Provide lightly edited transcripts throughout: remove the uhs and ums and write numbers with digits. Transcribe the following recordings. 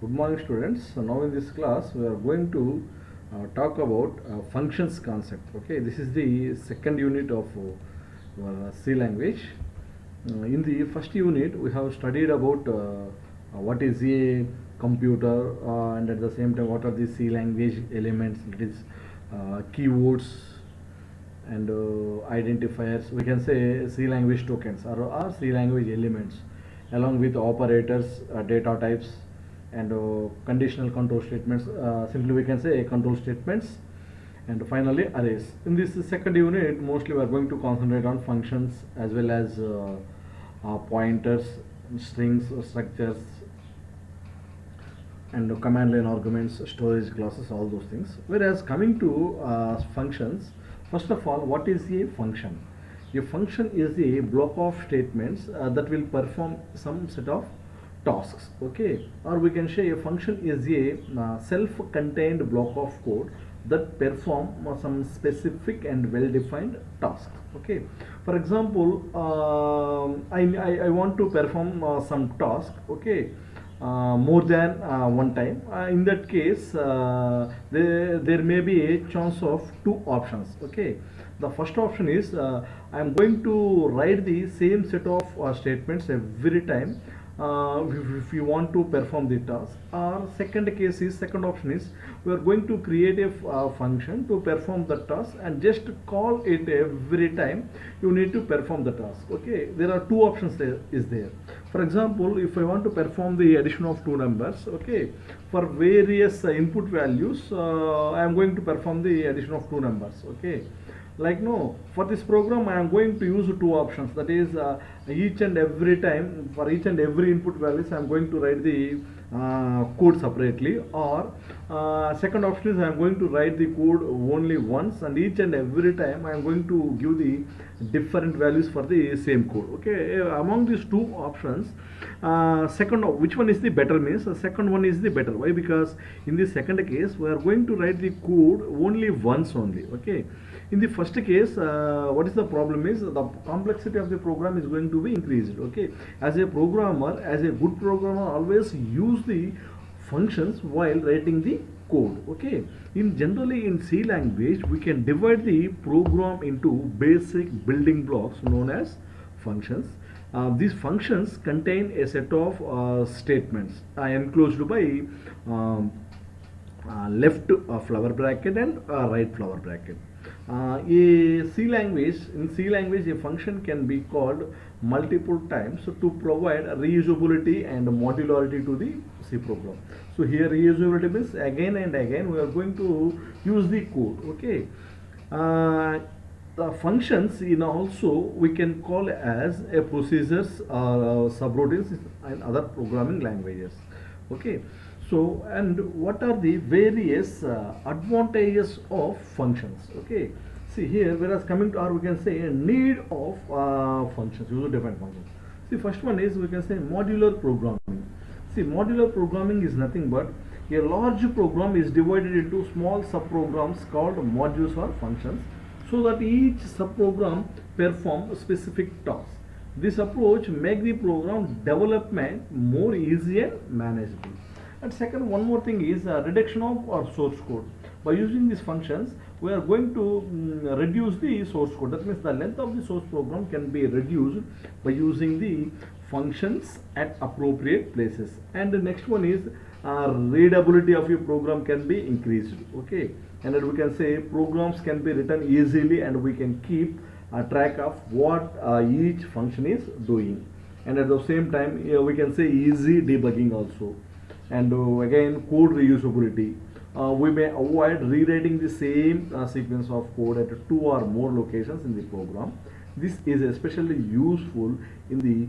Good morning, students. So now in this class we are going to talk about functions concept. Okay, this is the second unit of C language. In the first unit we have studied about what is a computer, and at the same time what are the C language elements, that is keywords and identifiers. We can say C language tokens or C language elements, along with operators, data types, and conditional control statements. Simply we can say control statements, and finally arrays. In this second unit, mostly we are going to concentrate on functions as well as pointers, strings, structures, and command line arguments, storage classes, all those things. Whereas coming to functions, first of all, what is a function? A function is a block of statements that will perform some set of tasks. Okay, or we can say a function is a self-contained block of code that perform some specific and well-defined task. Okay, for example, I want to perform some task. Okay, more than one time. In that case, there may be a chance of two options. Okay, the first option is I am going to write the same set of statements every time if you want to perform the task. Or second option is we are going to create a function to perform the task and just call it every time you need to perform the task. Okay, there are two options there. For example, if I want to perform the addition of two numbers, okay, for various input values, I am going to perform the addition of two numbers. Okay, like, no, for this program I am going to use two options, that is each and every time, for each and every input values I am going to write the code separately, or second option is I am going to write the code only once, and each and every time I am going to give the different values for the same code. Okay, among these two options, which one is the better means the second one is the better. Why? Because in the second case we are going to write the code only once only. Okay, in the first case, what is the problem is the complexity of the program is going to be increased. Okay, as a programmer, as a good programmer, always use the functions while writing the code. Okay, generally in C language we can divide the program into basic building blocks known as functions. These functions contain a set of statements enclosed by left flower bracket and right flower bracket. In C language, a function can be called multiple times to provide reusability and modularity to the C program. So here reusability means again and again we are going to use the code. Okay, the functions in also we can call as a procedures or subroutines in other programming languages. Okay, so, and what are the various advantages of functions? Okay, see here, whereas coming to, or we can say a need of functions, user defined functions. See, first one is we can say modular programming. See, modular programming is nothing but a large program is divided into small subprograms called modules or functions, so that each subprogram perform specific tasks. This approach makes the program development more easy and manageable. And second, one more thing is reduction of our source code. By using these functions, we are going to reduce the source code. That means the length of the source program can be reduced by using the functions at appropriate places. And the next one is readability of your program can be increased. Okay, and then we can say programs can be written easily, and we can keep track of what each function is doing. And at the same time, we can say easy debugging also. And again, code reusability. We may avoid rewriting the same sequence of code at two or more locations in the program. This is especially useful in the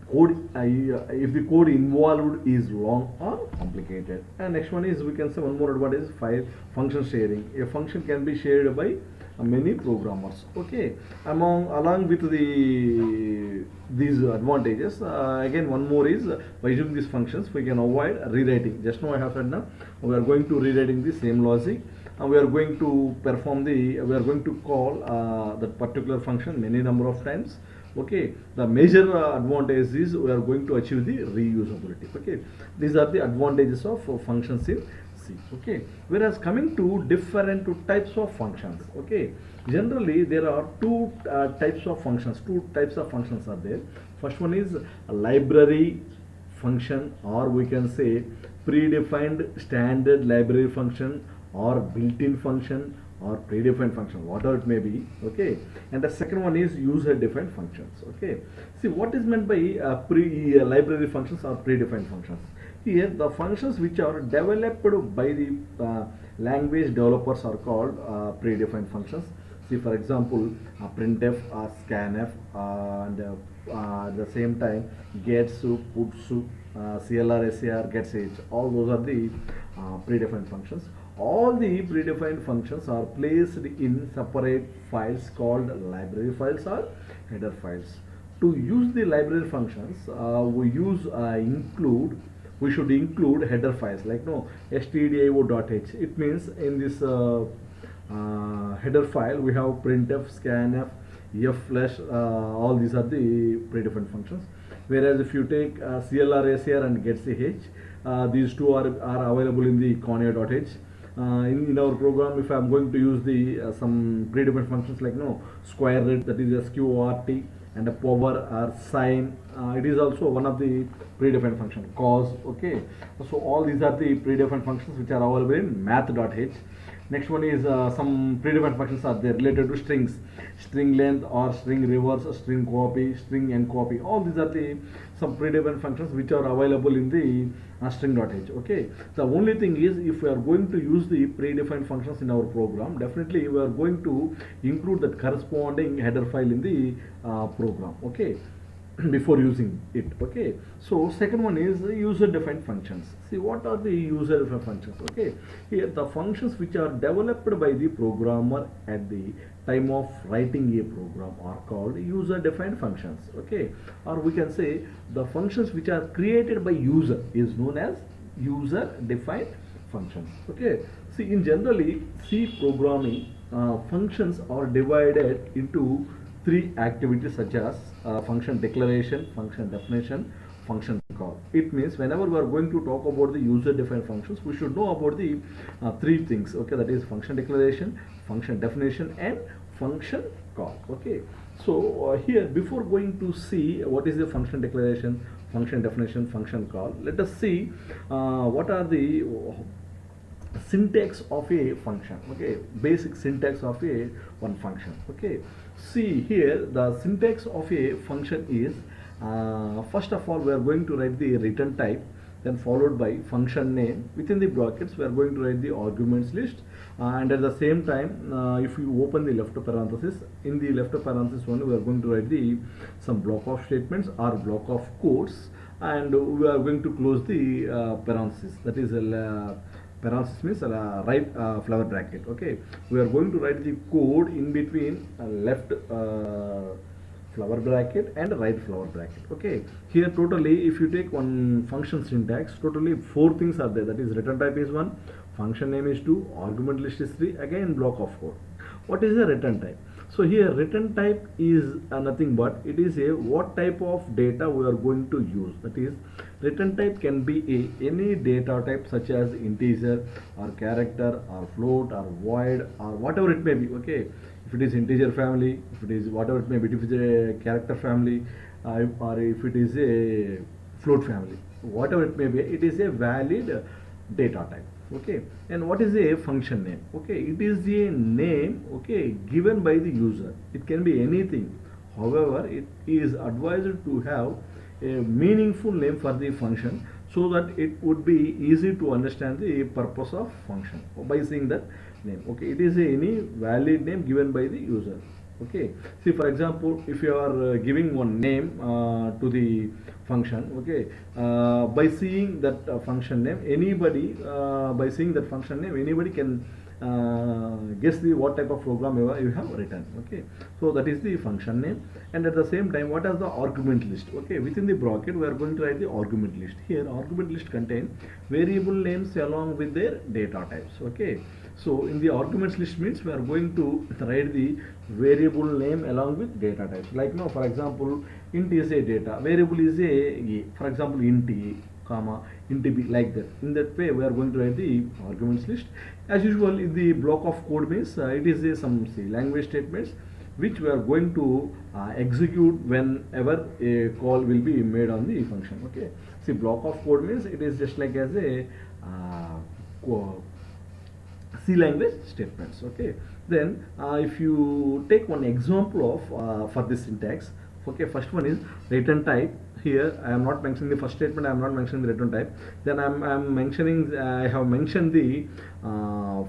code if the code involved is long or complicated. And next one is we can say one more advantage is file function sharing. A function can be shared by many programmers. Okay, along with these advantages, again one more is by using these functions we can avoid rewriting. Just now I have said, now we are going to rewriting the same logic, and we are going to call that particular function many number of times Okay, the major advantage is we are going to achieve the reusability. Okay, these are the advantages of functions in C. Okay, whereas coming to different types of functions. Okay, generally there are two types of functions. Two types of functions are there. First one is a library function, or we can say predefined standard library function, or built-in function, or predefined function, whatever it may be. Okay, and the second one is user defined functions. Okay, see what is meant by library functions or predefined functions. Here the functions which are developed by the language developers are called predefined functions. See, for example, printf, scanf, and at the same time gets, puts, clr, sar, gets h. All those are the predefined functions. All the predefined functions are placed in separate files called library files or header files. To use the library functions, we should include header files like no stdio.h. It means in this header file we have printf, scanf, fflash, all these are the predefined functions. Whereas if you take clr, sar and getch, these two are available in the conio.h. In our program, if I am going to use the some predefined functions like no square root, that is sqrt, and a power or sign, it is also one of the predefined function, cos. Okay, so all these are the predefined functions which are available in math.h. Next one is some predefined functions are there related to strings, string length or string reverse, string copy, string encopy. All these are the some predefined functions which are available in the string.h. Okay, the only thing is if we are going to use the predefined functions in our program, definitely we are going to include that corresponding header file in the program. Okay, before using it. Okay, so second one is user defined functions. See what are the user defined functions. Okay, here the functions which are developed by the programmer at the time of writing a program are called user defined functions. Okay, or we can say the functions which are created by user is known as user defined functions. Okay, see in generally C programming, functions are divided into three activities such as function declaration, function definition, function call. It means whenever we are going to talk about the user defined functions, we should know about the three things. Okay, that is function declaration, function definition, and function call. Okay, so here before going to see what is the function declaration, function definition, function call, let us see what are the syntax of a function. Okay, basic syntax of a one function. Okay, see here the syntax of a function is first of all we are going to write the return type, then followed by function name. Within the brackets we are going to write the arguments list, and at the same time if you open the left parenthesis, in the left parenthesis only we are going to write the some block of statements or block of codes, and we are going to close the parenthesis, that is parenthesis means right flower bracket. Okay, we are going to write the code in between left flower bracket and right flower bracket. Okay, here totally if you take one function syntax, totally four things are there, that is return type is one, function name is two, argument list is three, again block of code. What is the return type? So here return type is nothing but it is a what type of data we are going to use. That is, return type can be any data type such as integer or character or float or void or whatever it may be. Okay, if it is integer family, if it is whatever it may be, if it is a character family, or if it is a float family, whatever it may be, it is a valid data type. Okay, and what is a function name? Okay, it is a name, okay, given by the user. It can be anything. However, it is advised to have a meaningful name for the function so that it would be easy to understand the purpose of function by saying that name. Okay, it is any valid name given by the user. Okay, see for example, if you are giving one name to the function, okay, by seeing that function name, anybody by seeing that function name, anybody can guess the what type of program you have written. Okay, so that is the function name. And at the same time, what is the argument list? Okay, within the bracket we are going to write the argument list. Here argument list contain variable names along with their data types. Okay, so in the arguments list means we are going to write the variable name along with data types. Like now, for example, int is a data, variable is a, for example, int a, comma, int b, like that. In that way we are going to write the arguments list. As usual, in the block of code means it is some language statements which we are going to execute whenever a call will be made on the function. Okay, see, block of code means it is just like as a C language statements. Okay, then if you take one example of for this syntax. Okay, first one is return type. Here I am not mentioning the first statement, I am not mentioning the return type. Then I am mentioning, I have mentioned the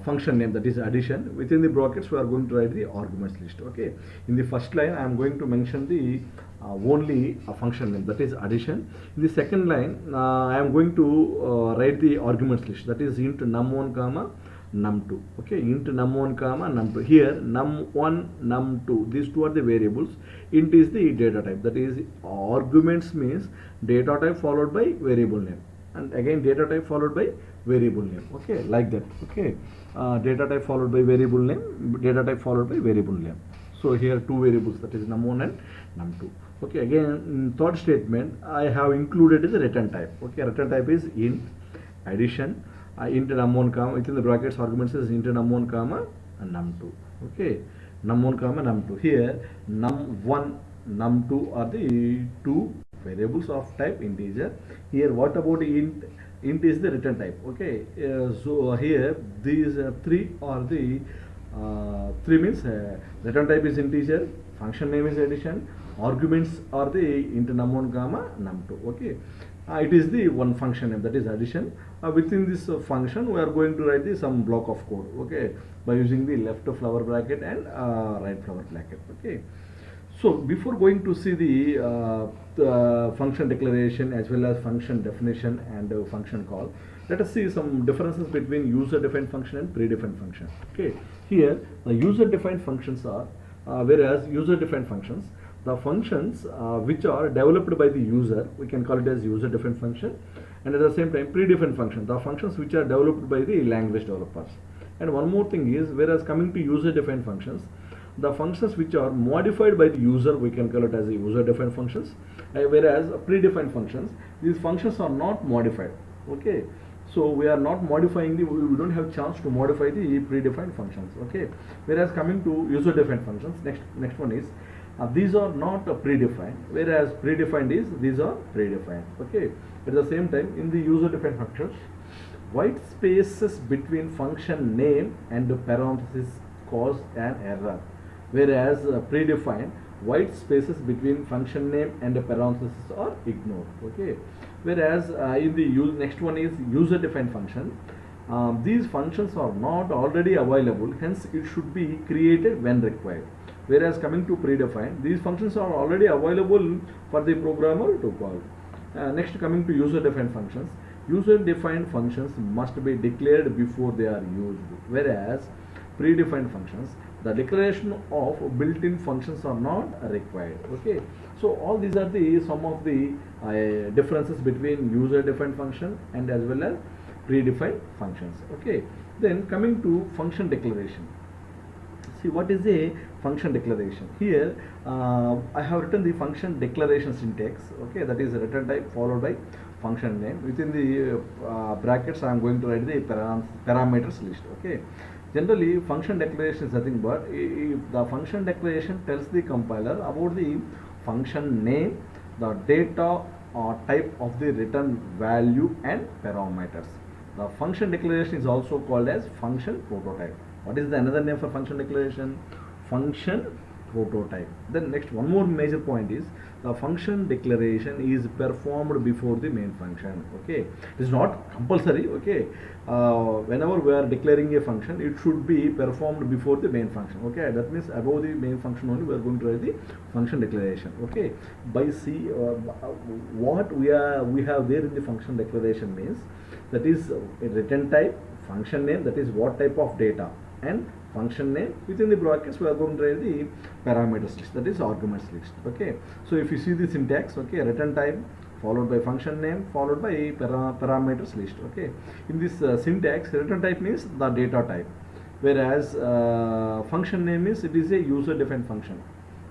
function name, that is addition. Within the brackets we are going to write the arguments list. Okay, in the first line I am going to mention the only a function name, that is addition. In the second line I am going to write the arguments list, that is int num1 comma num2. Okay, int num1 comma num2. Here num1 num2, these two are the variables. Int is the data type, that is arguments means data type followed by variable name, and again data type followed by variable name. Okay, like that. Okay, data type followed by variable name, data type followed by variable name. So here two variables, that is num1 and num2. Okay, again in third statement I have included is a return type. Okay, return type is int addition, int num1 comma, within the brackets arguments is int num1 comma and num2. Okay, num1 comma num2. Here num1 num2 are the two variables of type integer. Here what about int? Int is the return type. Okay, so here these three are the three means return type is integer, function name is addition, arguments are the int num1 comma num2. Okay, it is the one function name, that is addition. Within this function we are going to write the some block of code. Okay, by using the left flower bracket and right flower bracket. Okay, so before going to see the function declaration as well as function definition and function call, let us see some differences between user defined function and predefined function. Okay, here the user defined functions are whereas user defined functions, the functions which are developed by the user, we can call it as user defined function. And at the same time predefined function, the functions which are developed by the language developers. And one more thing is, whereas coming to user defined functions, the functions which are modified by the user, we can call it as a user defined functions. Whereas predefined functions, these functions are not modified. Okay, so we are not modifying the, we don't have chance to modify the predefined functions. Okay, whereas coming to user defined functions, next one is these are not predefined, whereas predefined is these are predefined. Okay, at the same time in the user defined functions, white spaces between function name and parenthesis cause an error, whereas predefined, white spaces between function name and parenthesis are ignored. Okay, whereas in the next one is user defined function, these functions are not already available, hence it should be created when required. Whereas coming to predefined, these functions are already available for the programmer to call. Next, coming to user defined functions, user defined functions must be declared before they are used, whereas predefined functions, the declaration of built-in functions are not required. Okay, so all these are the some of the differences between user defined function and as well as predefined functions. Okay, then coming to function declaration. See, what is a function declaration? Here I have written the function declaration syntax. Okay, that is return type followed by function name. Within the brackets I am going to write the parameters list. Okay, generally function declaration is nothing but if the function declaration tells the compiler about the function name, the data or type of the return value and parameters. The function declaration is also called as function prototype. What is the another name for function declaration? Function prototype. Then next, one more major point is the function declaration is performed before the main function. Okay, it is not compulsory. Okay, whenever we are declaring a function, it should be performed before the main function. Okay, that means above the main function only we are going to write the function declaration. Okay, by C, what we have there in the function declaration means, that is a return type, function name, that is what type of data, and function name. Within the brackets we are going to write the parameters list, that is arguments list. Okay, so if you see the syntax, okay, return type followed by function name followed by parameters list. Okay, in this syntax, return type means the data type, whereas function name is, it is a user defined function,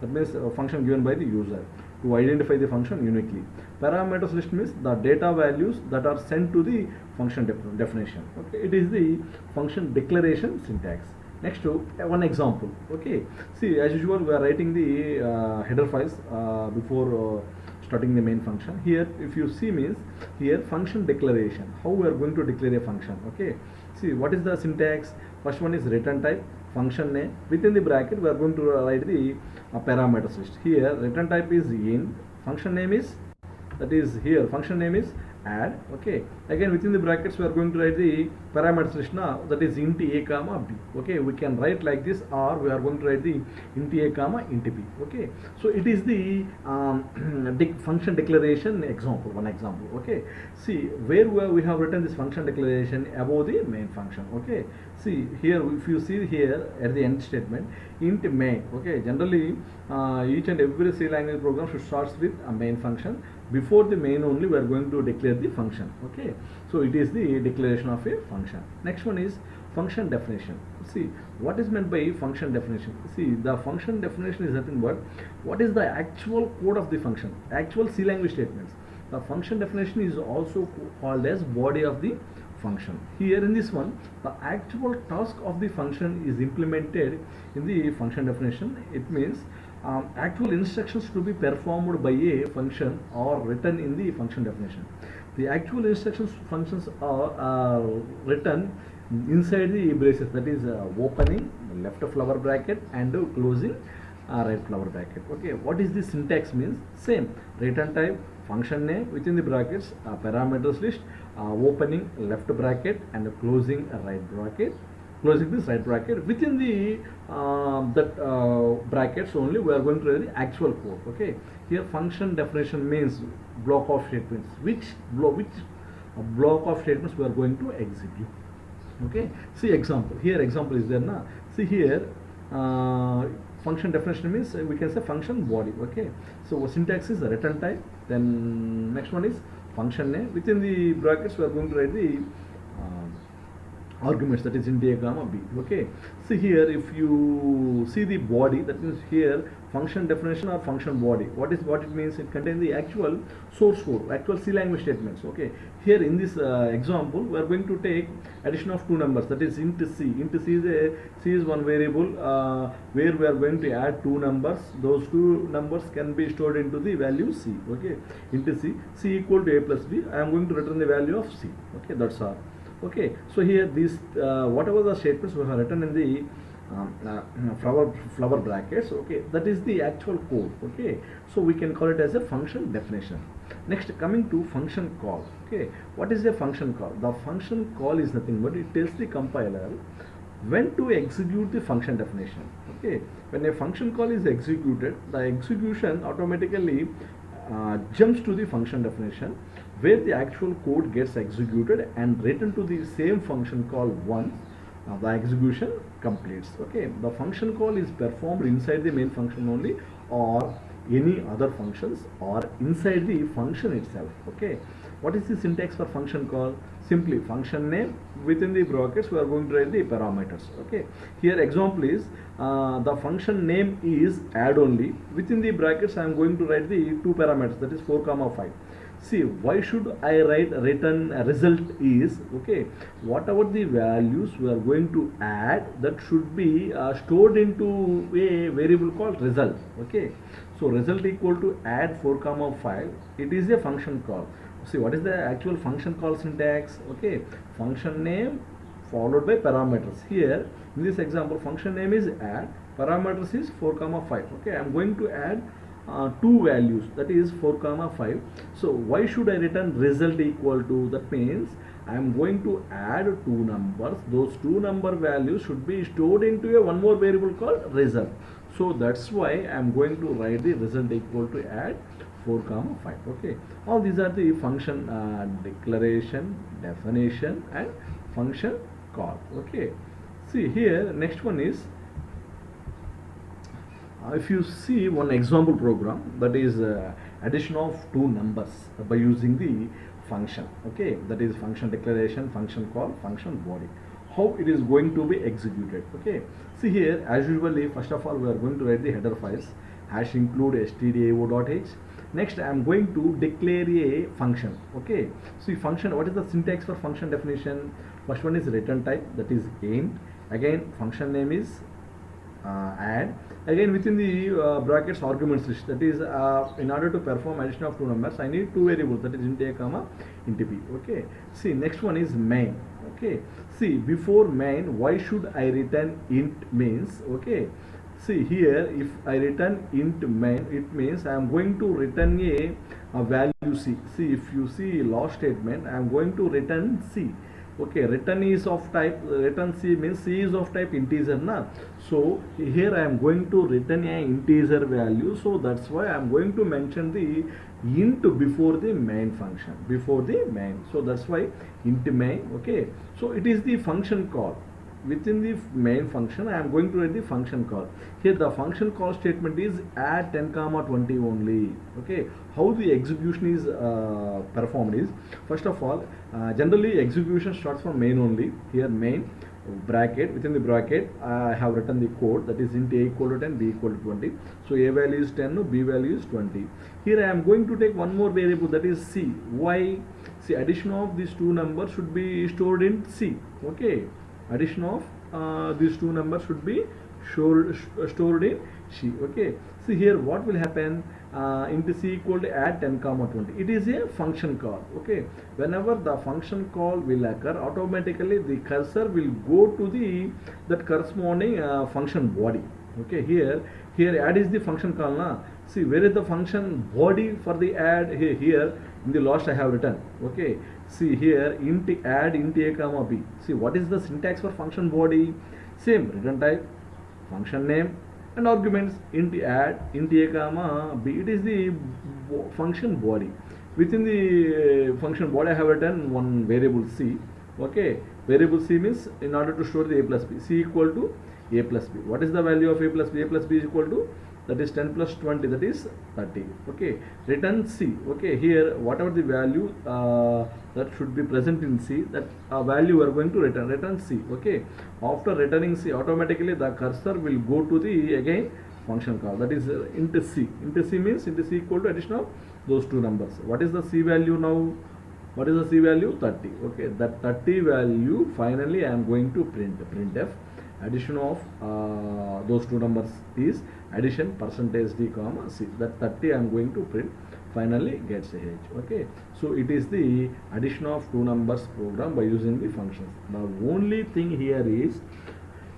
that means a function given by the user to identify the function uniquely. Parameters list means the data values that are sent to the function definition. Okay, it is the function declaration syntax. Next to one example. Okay, see, as usual we are writing the header files before starting the main function. Here if you see means, here function declaration, how we are going to declare a function. Okay, see, what is the syntax? First one is return type, function name, within the bracket we are going to write the parameters list. Here return type is int, function name is, that is here function name is add. Okay, again within the brackets we are going to write the parameters list now, that is int a comma b. Okay, we can write like this, or we are going to write the int a comma int b. Okay, so it is the function declaration example, one example. Okay, see where we have written this function declaration above the main function. Okay, see here, if you see here at the end statement, int main. Okay, generally each and every C language program should start with a main function. Before the main only we are going to declare the function. Okay, so it is the declaration of a function. Next one is function definition. See, what is meant by function definition? See, the function definition is nothing but what is the actual code of the function, actual C language statements. The function definition is also called as body of the function. Here in this one, the actual task of the function is implemented in the function definition. It means actual instructions to be performed by a function are written in the function definition. The actual instructions functions are written inside the braces, that is opening left flower bracket and closing right flower bracket. Okay, what is the syntax means? Same, return type, function name, within the brackets parameters list, opening left bracket and closing right bracket, closing this right bracket. Within the brackets only we are going to write the actual code. Okay, here function definition means block of statements, which block of statements we are going to execute. Okay, see example, here example is there now. See here function definition means we can say function body. Okay, so syntax is return type, then next one is function name, within the brackets we are going to write the arguments, that is int a comma b. Okay, see here if you see the body, that means here function definition or function body, what it means, it contains the actual source code, actual C language statements. Okay, here in this example we are going to take addition of two numbers, that is int c. Int c is one variable where we are going to add two numbers. Those two numbers can be stored into the value c. Okay, int c equal to a plus b, I am going to return the value of c. Okay, that's all. Okay, so here these whatever the statements we have written in the flower brackets, okay, that is the actual code. Okay, so we can call it as a function definition. Next, coming to function call. Okay, what is a function call? The function call is nothing but it tells the compiler when to execute the function definition. Okay, when a function call is executed, the execution automatically jumps to the function definition, where the actual code gets executed and written to the same function call once the execution completes. Okay, the function call is performed inside the main function only, or any other functions, or inside the function itself. Okay, what is the syntax for function call? Simply function name, within the brackets we are going to write the parameters. Okay, here example is the function name is add only, within the brackets I am going to write the two parameters, that is 4 comma 5. See, why should I write return result is, okay, whatever the values we are going to add, that should be stored into a variable called result. Okay, so result equal to add 4 comma 5, it is a function call. See, what is the actual function call syntax? Okay, function name followed by parameters. Here in this example, function name is add, parameters is 4 comma 5. Okay, I am going to add two values, that is 4 comma 5. So why should I return result equal to? That means I am going to add two numbers. Those two number values should be stored into a one more variable called result. So that's why I am going to write the result equal to add 4 comma 5. Okay, all these are the function declaration, definition and function call. Okay, see here next one is if you see one example program, that is addition of two numbers by using the function. Okay, that is function declaration, function call, function body. How it is going to be executed? Okay, see here as usually, first of all we are going to write the header files hash include stdio.h. Next I am going to declare a function. Okay, see function, what is the syntax for function definition? First one is return type, that is int. Again function name is add. Again within the brackets arguments list, that is in order to perform addition of two numbers I need two variables, that is int a comma int b. Okay, see next one is main. Okay, see before main why should I return int means? Okay, see here if I return int main, it means I am going to return a value c. See if you see last statement, I am going to return c. Okay, return is of type, return c means c is of type integer na. So here I am going to return a integer value, so that's why I am going to mention the int before the main function, before the main. So that's why int main. Okay, so it is the function call. Within the main function I am going to write the function call. Here the function call statement is add 10 comma 20 only. Okay, how the execution is performed is, first of all generally execution starts from main only. Here main bracket, within the bracket I have written the code, that is int a equal to 10, b equal to 20. So a value is 10, b value is 20. Here I am going to take one more variable, that is c. Why? See addition of these two numbers should be stored in c. Okay, addition of these two numbers should be stored in C. Okay, see here what will happen, int c equal to add 10 comma 20. It is a function call. Okay, whenever the function call will occur, automatically the cursor will go to the that corresponding function body. Okay, here add is the function call na. See where is the function body for the add? Here in the last I have written. Okay, see here int add int a comma b. See what is the syntax for function body? Same, return type, function name and arguments, int add int a comma b. It is the function body. Within the function body I have written one variable c. Okay, variable c means in order to store the a plus b, c equal to a plus b. What is the value of a plus b? A plus b is equal to, that is 10 plus 20, that is 30. Okay, return c. Okay, here whatever the value that should be present in c, that value we are going to return c. Okay, after returning c, automatically the cursor will go to the again function call, that is int c. Int c means int c equal to addition of those two numbers. What is the c value now? What is the c value? 30. Okay, that 30 value finally I am going to printf. Addition of those two numbers is addition percentage d comma c. That 30 I am going to print, finally gets a h. Okay, so it is the addition of two numbers program by using the functions. Now only thing here is,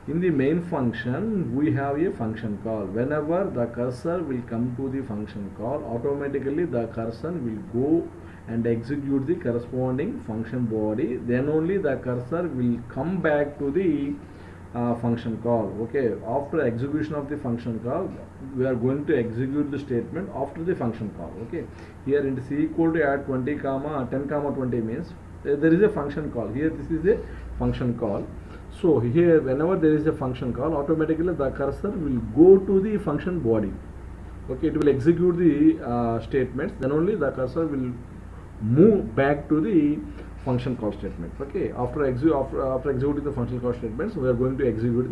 in the main function we have a function call. Whenever the cursor will come to the function call, automatically the cursor will go and execute the corresponding function body. Then only the cursor will come back to the function call. Okay, after execution of the function call, we are going to execute the statement after the function call. Okay, here int c equal to add 20 comma 10 comma 20 means there is a function call. Here this is a function call. So here whenever there is a function call, automatically the cursor will go to the function body. Okay, it will execute the statements, then only the cursor will move back to the function call statement. Okay, after executing the function call statements, we are going to execute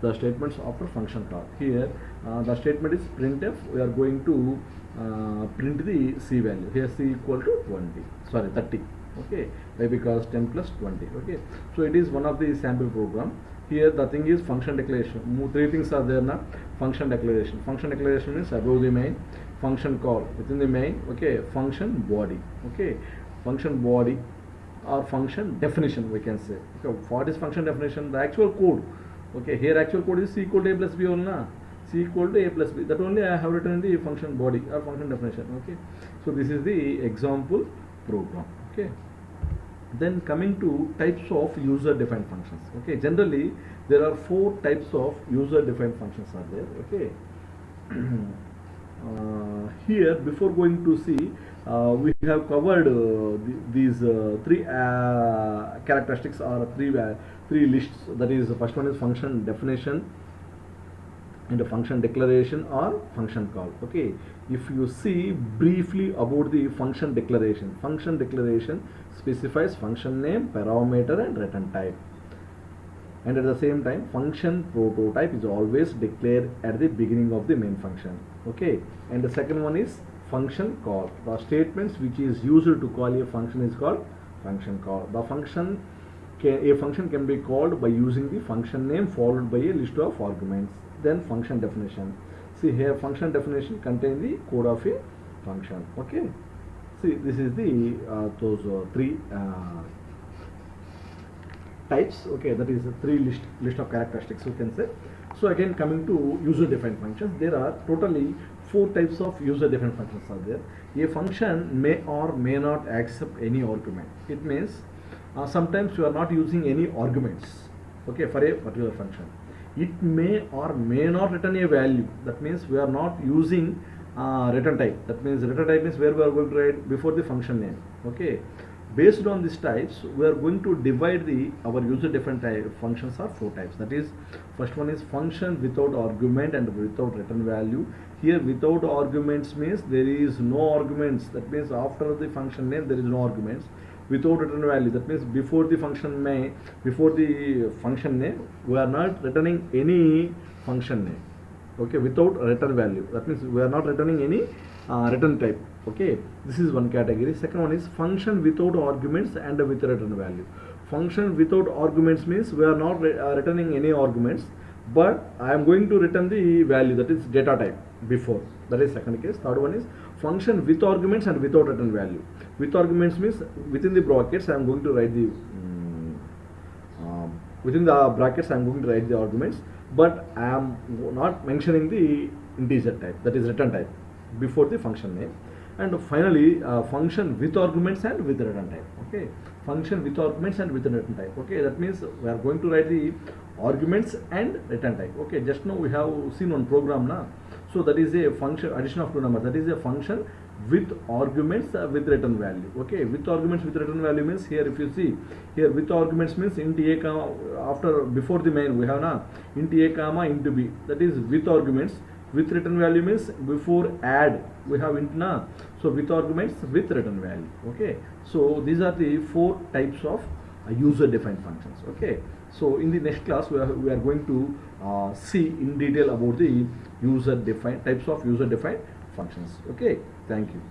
the statements after function call. Here the statement is printf. We are going to print the c value. Here c equal to 30. Okay, why? Because 10 plus 20. Okay, so it is one of the sample program. Here the thing is function declaration. Three things are there now. Function declaration. Function declaration means above the main, function call within the main. Okay, function body. Okay, function body or function definition we can say. Okay, what is function definition? The actual code Okay, here actual code is c equal to a plus b only na, c equal to a plus b, that only I have written in the function body or function definition. Okay, so this is the example program. Okay, then coming to types of user defined functions. Okay, generally there are four types of user defined functions are there. Okay, here before going to see, we have covered these three characteristics or three lists. That is, the first one is function definition and a function declaration or function call. Okay, if you see briefly about the function declaration specifies function name, parameter and return type, and at the same time function prototype is always declared at the beginning of the main function. Okay, and the second one is function call. The statements which is used to call a function is called function call. A function can be called by using the function name followed by a list of arguments. Then function definition. See here, function definition contains the code of a function. Okay, see this is the those three types. Okay, that is a three list of characteristics you can say. So again, coming to user defined functions, there are totally four types of user defined functions are there. A function may or may not accept any argument. It means sometimes you are not using any arguments, okay, for a particular function. It may or may not return a value. That means we are not using return type. That means return type is where we are going to write before the function name. Okay, based on these types we are going to divide our user defined type functions are four types. That is, first one is function without argument and without return value. Here without arguments means there is no arguments. That means after the function name there is no arguments. Without return value, that means before the function name we are not returning any function name. Okay, without return value, that means we are not returning any return type. Okay, this is one category. Second one is function without arguments and with return value. Function without arguments means we are not returning any arguments, but I am going to return the value, that is data type before. That is second case. Third one is function with arguments and without return value. With arguments means within the brackets I am going to write the arguments, but I am not mentioning the integer type, that is return type, before the function name. And finally, function with arguments and with return type. Okay, function with arguments and with return type. Okay, that means we are going to write the arguments and return type. Okay, just now we have seen one program now. So that is a function addition of two numbers. That is a function with arguments with return value. Okay, with arguments with return value means, here if you see, here with arguments means int a comma, after before the main we have now int a comma int b, that is with arguments. With return value means before add we have int na, so with arguments with return value. Okay, so these are the four types of user defined functions. Okay, so in the next class we are going to see in detail about the types of user defined functions. Okay, thank you.